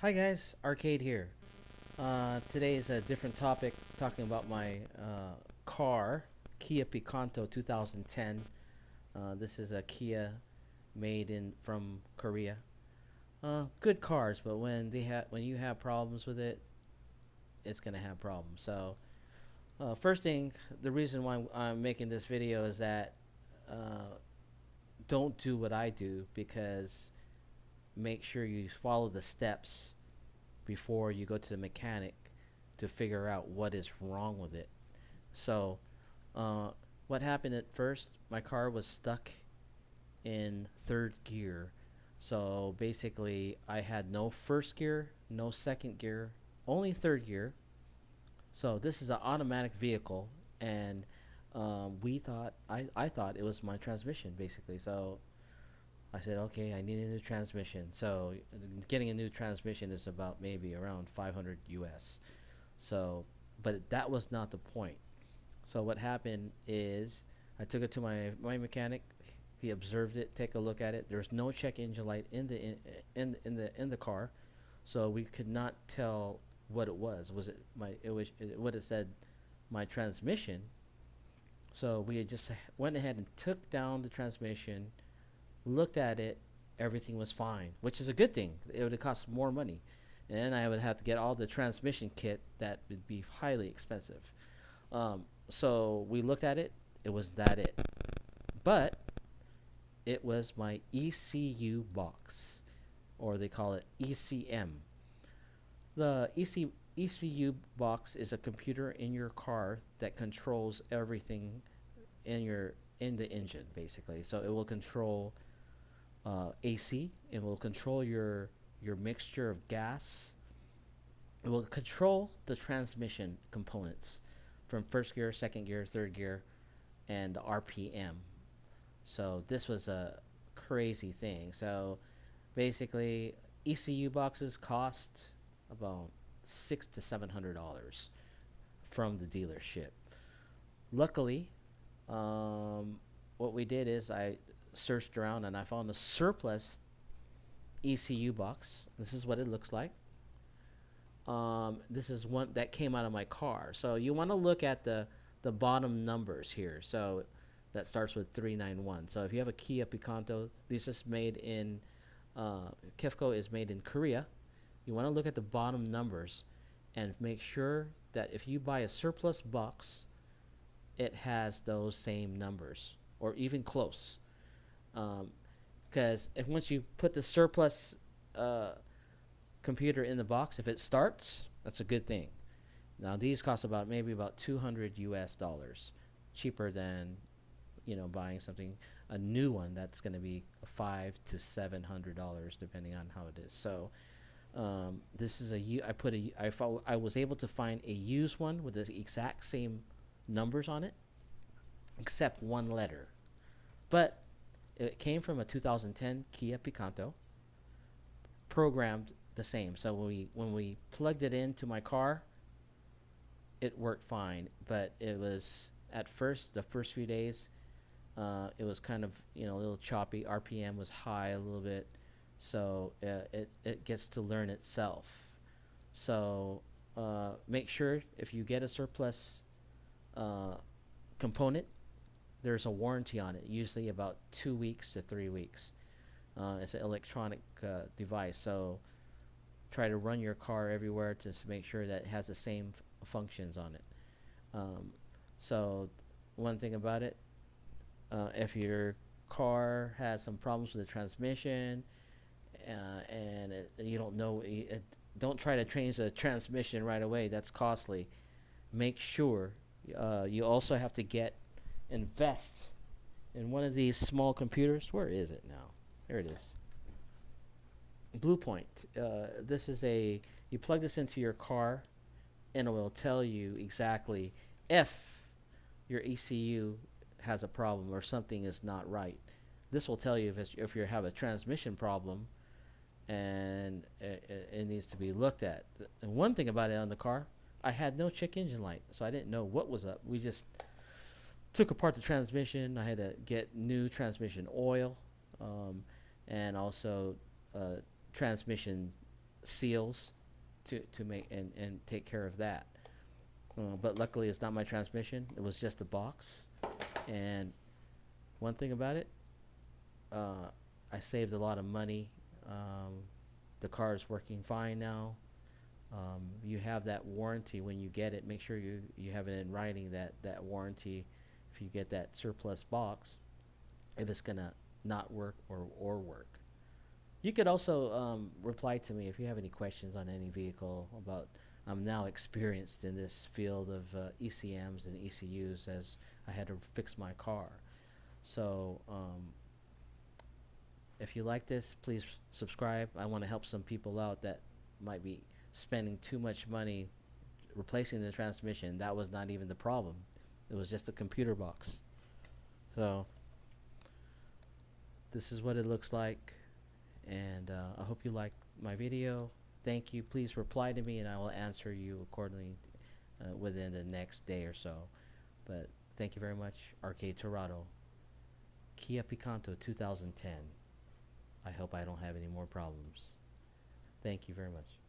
Hi guys, Arcade here. Today is a different topic, talking about my car, Kia Picanto 2010. This is a Kia made in from Korea. Good cars, but when you have problems with it, it's gonna have problems. So first thing, the reason why I'm making this video is that uh, don't do what I do, because make sure you follow the steps before you go to the mechanic to figure out what is wrong with it. So, uh, what happened at first? My car was stuck in third gear. So basically, I had no first gear, no second gear, only third gear. So this is an automatic vehicle, and I thought it was my transmission basically. So I said, okay, I need a new transmission. So getting a new transmission is about maybe around 500 US. So, but that was not the point. So what happened is I took it to my mechanic. He observed it, take a look at it. There's no check engine light in the car, so we could not tell what it was. Was it my it was it, what it said my transmission? So we just went ahead and took down the transmission, looked at it, everything was fine, which is a good thing. It would have cost more money, and then I would have to get all the transmission kit that would be highly expensive. So we looked at it. It was that it, but it was my ECU box, or they call it ECM. The ECU box is a computer in your car that controls everything in the engine basically. So it will control AC. It will control your mixture of gas. It will control the transmission components from first gear, second gear, third gear, and RPM. So this was a crazy thing. So basically, ECU boxes cost about $600 to $700 from the dealership. Luckily, um, what we did is I searched around and I found a surplus ECU box. This is what it looks like. This is one that came out of my car. So you want to look at the bottom numbers here. So that starts with 391. So if you have a Kia Picanto, this is made in Kifco is made in Korea. You want to look at the bottom numbers and make sure that if you buy a surplus box, it has those same numbers or even close. Because if once you put the surplus uh, computer in the box, if it starts, that's a good thing. Now these cost about maybe about 200 US dollars, cheaper than buying something a new one that's going to be $500 to $700 depending on how it is. So this is I was able to find a used one with the exact same numbers on it, except one letter. But it came from a 2010 Kia Picanto, programmed the same. So when we plugged it into my car, it worked fine. But it was at first the first few days, it was kind of a little choppy. RPM was high a little bit, so it gets to learn itself. So make sure if you get a surplus uh, component, there's a warranty on it. Usually about 2 weeks to 3 weeks. It's an electronic device, so try to run your car everywhere to make sure that it has the same functions on it. Um, so one thing about it, if your car has some problems with the transmission, and you don't know don't try to change the transmission right away. That's costly. Make sure you also have to invest in one of these small computers. Where is it now? There it is. Bluepoint. This is you plug this into your car, and it will tell you exactly if your ECU has a problem or something is not right. This will tell you if you have a transmission problem, and it needs to be looked at. And one thing about it on the car, I had no check engine light, so I didn't know what was up. We just took apart the transmission. I had to get new transmission oil, and also transmission seals to make and take care of that. But luckily, it's not my transmission. It was just a box. And one thing about it, I saved a lot of money. The car is working fine now. You have that warranty when you get it. Make sure you have it in writing, that warranty, if you get that surplus box, if it's gonna not work or work. You could also reply to me if you have any questions on any vehicle about. I'm now experienced in this field of ECMs and ECUs, as I had to fix my car. So if you like this, please subscribe. I want to help some people out that might be spending too much money replacing the transmission. That was not even the problem. It was just a computer box. So this is what it looks like, and I hope you like my video. Thank you. Please reply to me and I will answer you accordingly within the next day or so. But thank you very much. Arcade Torado, Kia Picanto 2010. I hope I don't have any more problems. Thank you very much.